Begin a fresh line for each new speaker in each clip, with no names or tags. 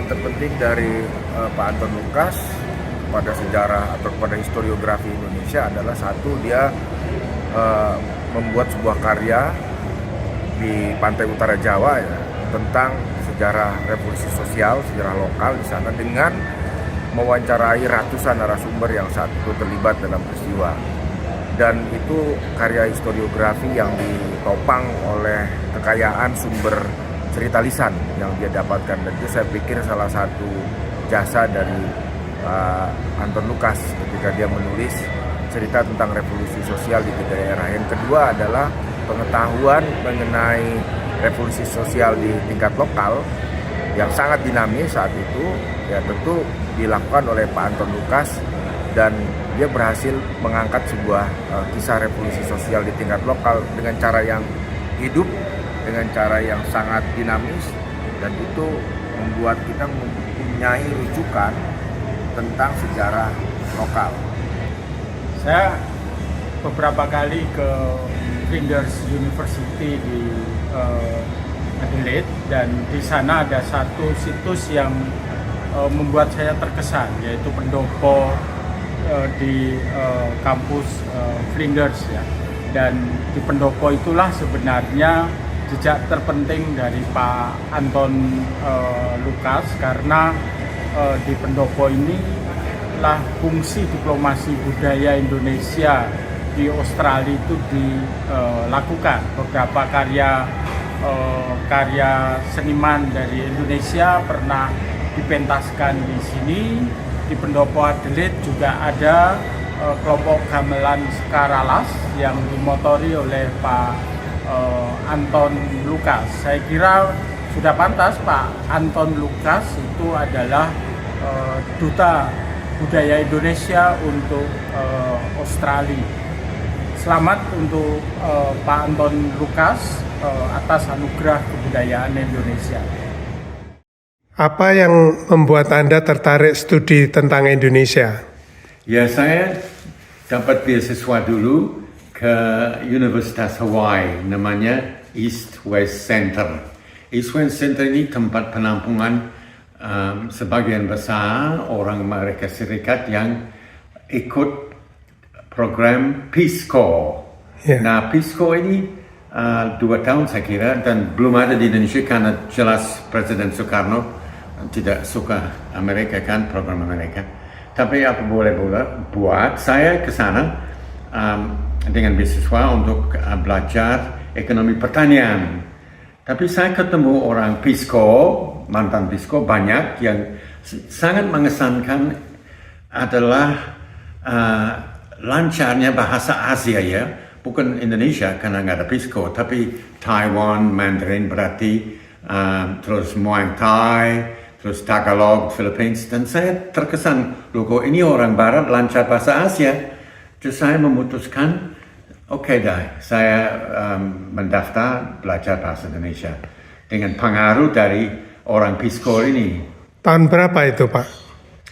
terpenting dari Pak Anton Lukas pada sejarah atau pada historiografi Indonesia adalah satu, dia membuat sebuah karya di pantai utara Jawa ya, tentang sejarah revolusi sosial, sejarah lokal di sana dengan mewawancarai ratusan narasumber yang saat itu terlibat dalam peristiwa. Dan itu karya historiografi yang ditopang oleh kekayaan sumber cerita lisan yang dia dapatkan, dan itu saya pikir salah satu jasa dari Anton Lukas ketika dia menulis cerita tentang revolusi sosial di tiga daerah. Yang kedua adalah pengetahuan mengenai revolusi sosial di tingkat lokal yang sangat dinamis saat itu, ya tentu dilakukan oleh Pak Anton Lukas, dan dia berhasil mengangkat sebuah kisah revolusi sosial di tingkat lokal dengan cara yang hidup, dengan cara yang sangat dinamis, dan itu membuat kita mempunyai rujukan tentang sejarah lokal.
Saya beberapa kali ke Flinders University di Adelaide, dan di sana ada satu situs yang membuat saya terkesan, yaitu pendopo di kampus Flinders ya. Dan di pendopo itulah sebenarnya jejak terpenting dari Pak Anton Lukas, karena di pendopo ini lah fungsi diplomasi budaya Indonesia di Australia itu dilakukan. Beberapa karya seniman dari Indonesia pernah dipentaskan di sini. Di pendopo Adelaide juga ada kelompok gamelan Skaralas yang dimotori oleh Pak Anton Lukas. Saya kira sudah pantas Pak Anton Lukas itu adalah duta budaya Indonesia untuk Australia. Selamat untuk Pak Anton Lukas atas anugerah kebudayaan Indonesia.
Apa yang membuat Anda tertarik studi tentang Indonesia?
Ya, saya dapat beasiswa dulu ke Universitas Hawaii, namanya East West Center. East West Center ini tempat penampungan sebagian besar orang Amerika Serikat yang ikut program Peace Corps. Yeah. Nah, Peace Corps ini 2 tahun saya kira, dan belum ada di Indonesia karena jelas Presiden Soekarno tidak suka Amerika kan, program Amerika. Tapi apa boleh buat, saya ke sana dengan beasiswa untuk belajar ekonomi pertanian. Tapi saya ketemu orang Peace Corps, mantan Peace Corps banyak yang sangat mengesankan adalah lancarnya bahasa Asia ya, bukan Indonesia karena nggak ada Peace Corps, tapi Taiwan, Mandarin berarti, terus Muay Thai, terus Tagalog, Philippines, dan saya terkesan, loh kok ini orang Barat lancar bahasa Asia. Terus saya memutuskan, oke dah, saya mendaftar belajar bahasa Indonesia dengan pengaruh dari orang Peace Corps ini.
Tahun berapa itu Pak?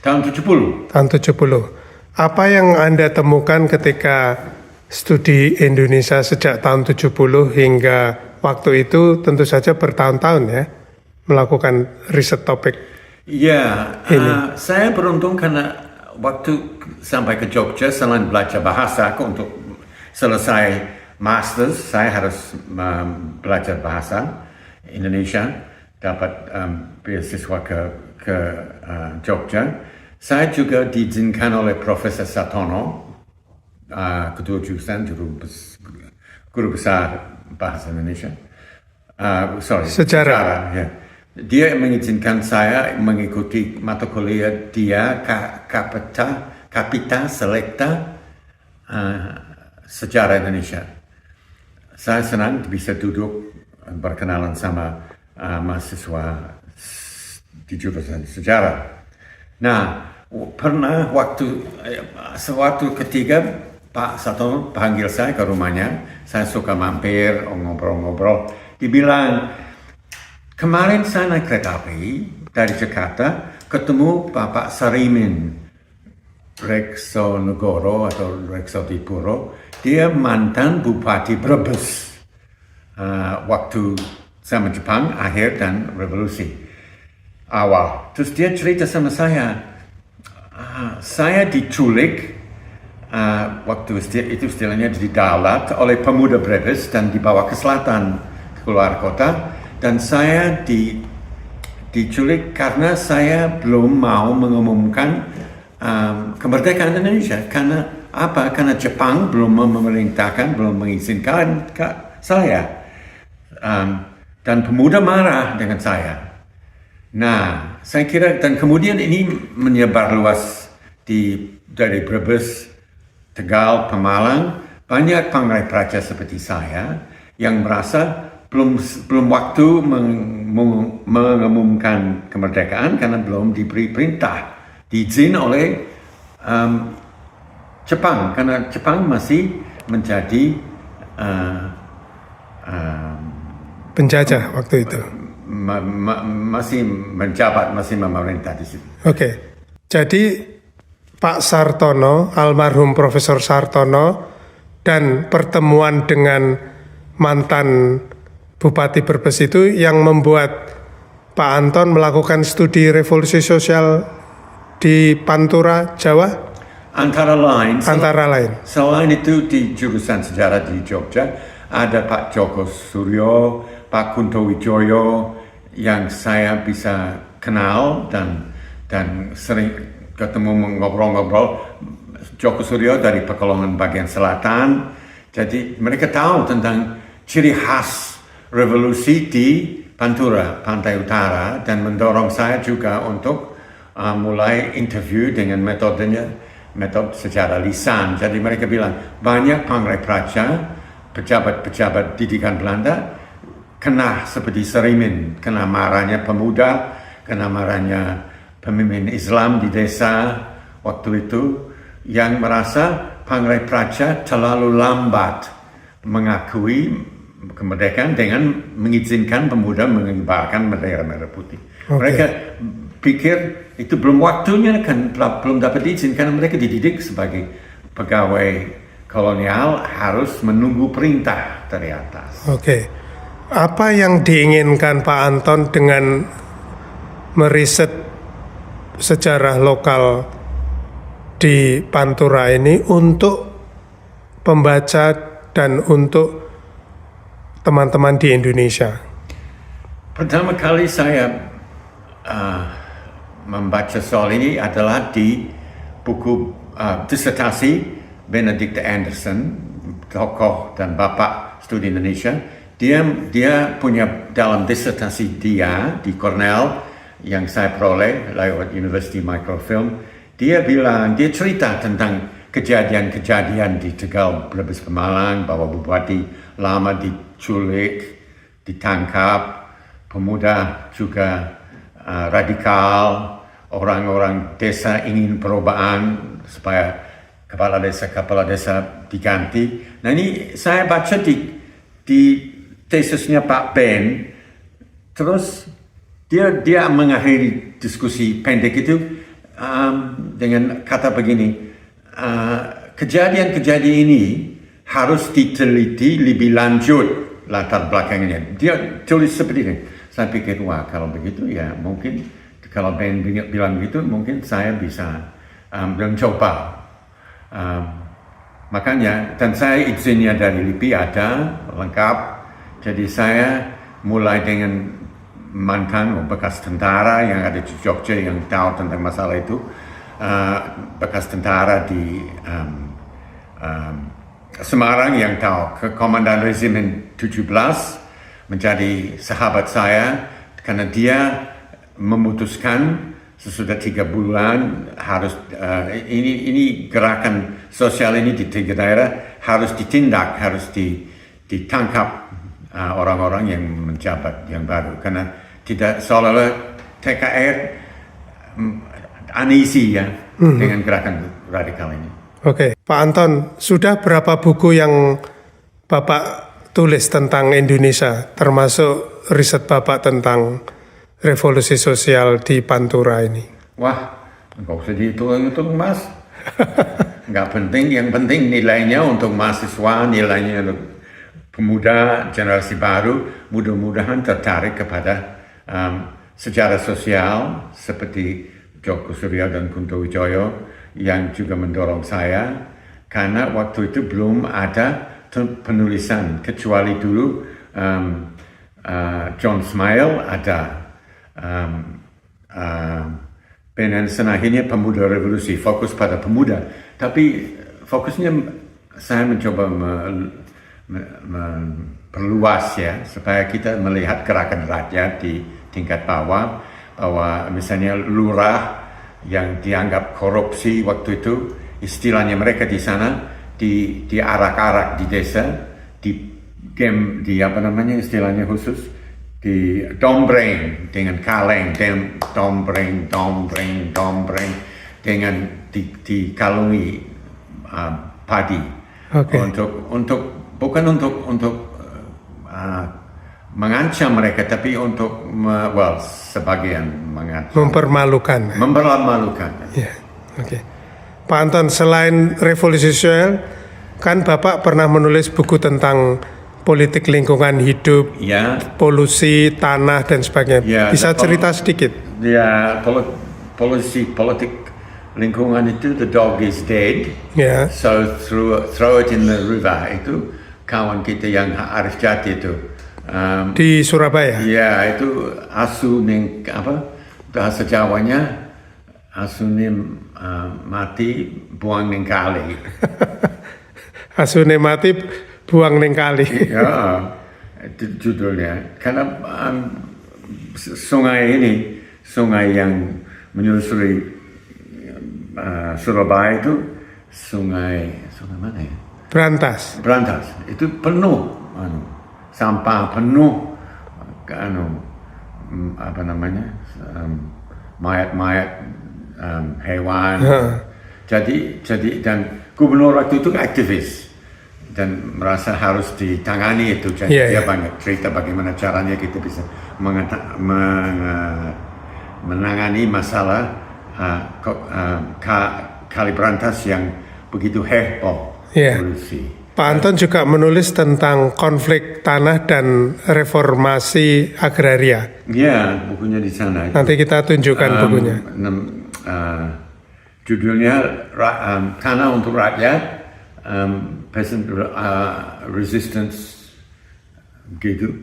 Tahun 70.
Tahun 70. Apa yang Anda temukan ketika studi Indonesia sejak tahun 70 hingga waktu itu, tentu saja bertahun-tahun ya, melakukan riset topik ini?
Saya beruntung karena waktu sampai ke Jogja selain belajar bahasa, untuk selesai masters saya harus belajar bahasa Indonesia, dapat beasiswa ke Jogja. Saya juga diizinkan oleh Profesor Satono, ketua jurusan guru besar bahasa Indonesia, sejarah ya. Dia mengizinkan saya mengikuti mata kuliah dia Kapita Selecta Sejarah Indonesia. Saya senang bisa duduk berkenalan sama mahasiswa di jurusan sejarah. Nah, pernah sewaktu ketiga Pak Satono panggil saya ke rumahnya, saya suka mampir ngobrol-ngobrol. Dibilang, kemarin saya naik kereta api dari Jakarta, ketemu Bapak Sarimin Reksonegoro atau Reksodipuro. Dia mantan Bupati Brebes waktu zaman Jepang akhir dan revolusi. awal. Terus dia cerita sama saya diculik waktu itu istilahnya didaulat oleh pemuda Brebes dan dibawa ke selatan, keluar kota, dan saya diculik karena saya belum mau mengumumkan kemerdekaan Indonesia. Karena apa? Karena Jepang belum memerintahkan, belum mengizinkan saya. Dan pemuda marah dengan saya. Nah, saya kira, dan kemudian ini menyebar luas dari Brebes, Tegal, Pemalang. Banyak pangrai praja seperti saya yang merasa belum waktu mengumumkan kemerdekaan karena belum diberi perintah, diizin oleh Jepang, karena Jepang masih menjadi
penjajah waktu itu.
Masih menjabat, masih memerintah di situ.
Oke, jadi Pak Sartono, almarhum Profesor Sartono, dan pertemuan dengan mantan Bupati Brebes itu yang membuat Pak Anton melakukan studi revolusi sosial di Pantura, Jawa?
Antara lain. Selain itu di jurusan sejarah di Jogja, ada Pak Joko Suryo, Pak Kunto Wijoyo yang saya bisa kenal dan sering ketemu ngobrol-ngobrol. Joko Suryo dari Pekalongan bagian selatan, jadi mereka tahu tentang ciri khas revolusi di Pantura, Pantai Utara, dan mendorong saya juga untuk mulai interview dengan metode secara lisan. Jadi mereka bilang banyak pangrai praja, pejabat-pejabat didikan Belanda kena seperti Serimin, kena marahnya pemuda, kena marahnya pemimpin Islam di desa waktu itu yang merasa pangrai praja terlalu lambat mengakui kemerdekaan dengan mengizinkan pemuda mengibarkan bendera merah putih. Okay. Mereka pikir itu belum waktunya, kan belum dapat izin karena mereka dididik sebagai pegawai kolonial harus menunggu perintah dari atas.
Oke. Apa yang diinginkan Pak Anton dengan meriset sejarah lokal di Pantura ini untuk pembaca dan untuk teman-teman di Indonesia?
Pertama kali saya membaca soal ini adalah di buku disertasi Benedict Anderson, tokoh dan bapak studi Indonesia. Dia punya dalam disertasi dia di Cornell yang saya peroleh lewat University Microfilm. Dia cerita tentang kejadian-kejadian di Tegal, Brebes, Pemalang, bahwa bupati lama diculik, ditangkap, pemuda juga radikal, orang-orang desa ingin perubahan supaya kepala desa diganti. Nah ini saya baca di tesisnya Pak Ben, terus dia mengakhiri diskusi pendek itu dengan kata begini, kejadian-kejadian ini harus diteliti lebih lanjut latar belakangnya. Dia tulis seperti ini. Saya pikir, wah kalau begitu ya mungkin kalau Ben bilang begitu mungkin saya bisa mencoba. Makanya, dan saya izinnya dari LIPI ada lengkap. Jadi saya mulai dengan mantan bekas tentara yang ada di Jogja yang tahu tentang masalah itu, bekas tentara di Semarang yang tahu, Komandan Regimen 17 menjadi sahabat saya karena dia memutuskan sesudah 3 bulan harus ini gerakan sosial ini di 3 daerah harus ditindak, harus ditangkap orang-orang yang menjabat yang baru karena tidak seolah-olah TKR anisi ya dengan gerakan radikal ini.
Oke, Pak Anton, sudah berapa buku yang Bapak tulis tentang Indonesia, termasuk riset Bapak tentang revolusi sosial di Pantura ini?
Wah, nggak usah dihitung-hitung Mas. Nggak penting, yang penting nilainya untuk mahasiswa, nilainya untuk pemuda generasi baru, mudah-mudahan tertarik kepada sejarah sosial seperti Joko Surya dan Kunto Wijoyo yang juga mendorong saya, karena waktu itu belum ada penulisan kecuali dulu John Smile ada Ben Anderson akhirnya Pemuda Revolusi, fokus pada pemuda, tapi fokusnya saya mencoba memperluas ya, supaya kita melihat gerakan rakyat di tingkat bawah, bahwa misalnya lurah yang dianggap korupsi waktu itu, istilahnya mereka di sana diarak-arak di desa, di apa namanya istilahnya khusus, di dombreng dengan kaleng, dombreng dengan dikalungi padi, bukan untuk mengancam mereka, tapi untuk sebagian mengancam, mempermalukan.
Ya, oke. Pak Anton, selain revolusi sosial, kan Bapak pernah menulis buku tentang politik lingkungan hidup,
ya,
polusi tanah dan sebagainya.
Ya,
bisa cerita sedikit?
Ya, politik lingkungan itu, the dog is dead.
Ya.
So throw it in the river. Itu kawan kita yang Arif Jati itu.
Di Surabaya.
Ya, itu asuning apa bahasa Jawanya, asuning mati buang ning kali.
Asune mati buang ning kali.
Ya, itu judulnya. Karena sungai yang menyusuri Surabaya itu sungai mana ya? Berantas. Itu penuh sampah, penuh apa namanya mayat-mayat hewan. Jadi dan gubernur waktu itu aktivis dan merasa harus ditangani itu. Jadi dia banyak cerita bagaimana caranya kita bisa menangani masalah Kali Berantas yang begitu heboh. Polusi.
Pak Anton juga menulis tentang konflik tanah dan reformasi agraria.
Ya, bukunya di sana.
Nanti kita tunjukkan bukunya.
Judulnya Tanah untuk Rakyat, Peasant Resistance, gitu.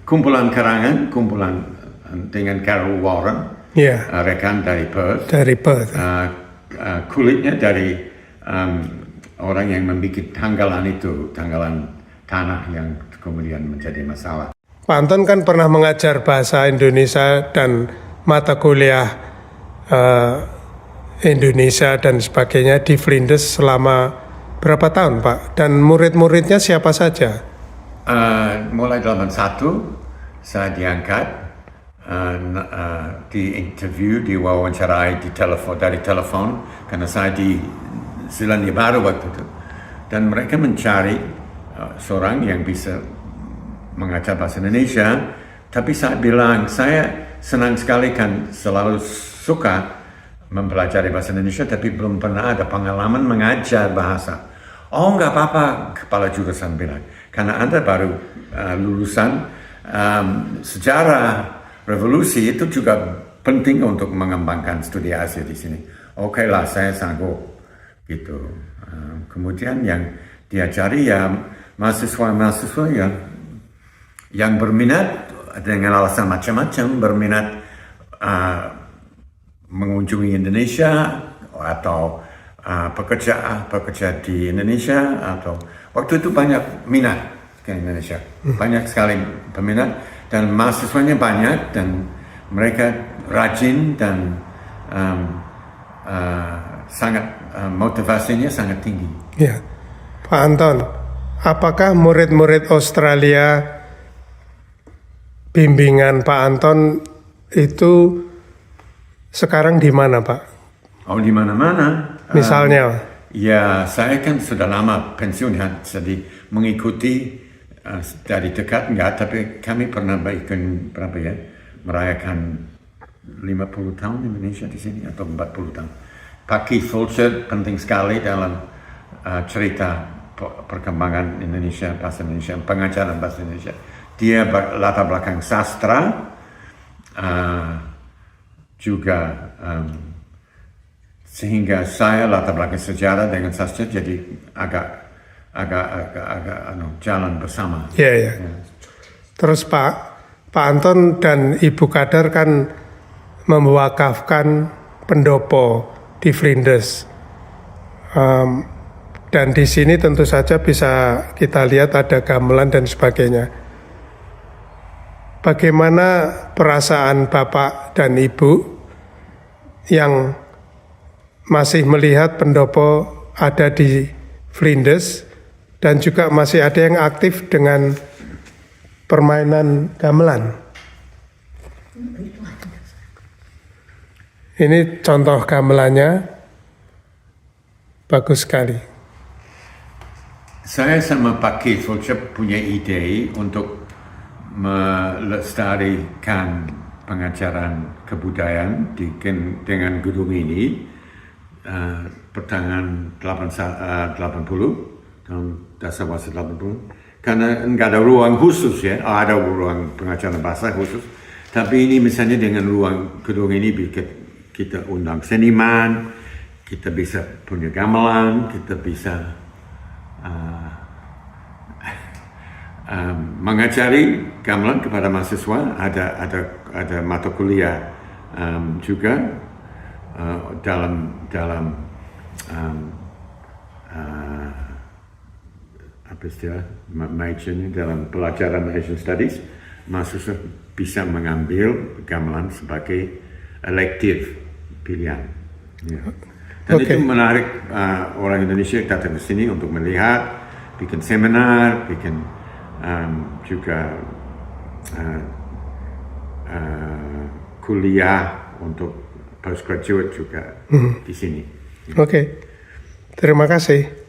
Kumpulan karangan, dengan Carol Warren, rekan dari Perth. Kulitnya dari orang yang membuat tanggalan tanah yang kemudian menjadi masalah.
Pak Anton kan pernah mengajar bahasa Indonesia dan mata kuliah Indonesia dan sebagainya di Flinders selama berapa tahun, Pak? Dan murid-muridnya siapa saja?
Mulai 81 saya diangkat, di interview, diwawancarai dari telepon, karena saya di Selandia Baru waktu itu, dan mereka mencari seorang yang bisa mengajar bahasa Indonesia. Tapi saya bilang saya senang sekali, kan selalu suka mempelajari bahasa Indonesia, tapi belum pernah ada pengalaman mengajar bahasa. Oh, nggak apa-apa, kepala jurusan bilang, karena Anda baru lulusan sejarah revolusi, itu juga penting untuk mengembangkan studi Asia di sini. Oke lah, saya sanggup. Gitu. Kemudian yang diajari ya mahasiswa yang berminat dengan alasan macam-macam, berminat mengunjungi Indonesia atau pekerja di Indonesia, atau waktu itu banyak minat ke Indonesia, banyak sekali peminat dan mahasiswanya banyak dan mereka rajin dan sangat motivasinya sangat tinggi.
Ya, Pak Anton, apakah murid-murid Australia bimbingan Pak Anton itu sekarang di mana, Pak?
Oh, di mana-mana.
Misalnya?
Ya, saya kan sudah lama pensiun, jadi mengikuti dari dekat enggak, tapi kami pernah merayakan 50 tahun Indonesia di sini atau 40 tahun. Pak Keith Fulcher penting sekali dalam cerita perkembangan Indonesia, bahasa Indonesia, pengajaran bahasa Indonesia. Dia latar belakang sastra, juga sehingga saya latar belakang sejarah dengan sastra jadi agak jalan bersama.
Ya. Terus Pak Anton dan Ibu Kadar kan mewakafkan pendopo di Flinders. Dan di sini tentu saja bisa kita lihat ada gamelan dan sebagainya. Bagaimana perasaan Bapak dan Ibu yang masih melihat pendopo ada di Flinders dan juga masih ada yang aktif dengan permainan gamelan? Ini contoh gamelannya, bagus sekali.
Saya sama Pak Keith punya ide untuk melestarikan pengajaran kebudayaan dengan gedung ini pertengahan 80 tahun dasar 80, karena nggak ada ruang khusus ya, ada ruang pengajaran bahasa khusus, tapi ini misalnya dengan ruang gedung ini kita undang seniman, kita bisa punya gamelan, kita bisa mengajari gamelan kepada mahasiswa, ada mata kuliah juga dalam apa istilah majornya dalam pelajaran Asian Studies, mahasiswa bisa mengambil gamelan sebagai elektif pilihan. Ya. Dan itu menarik orang Indonesia datang ke sini untuk melihat, bikin seminar, bikin juga kuliah untuk postgraduate juga di sini.
Oke. Terima kasih.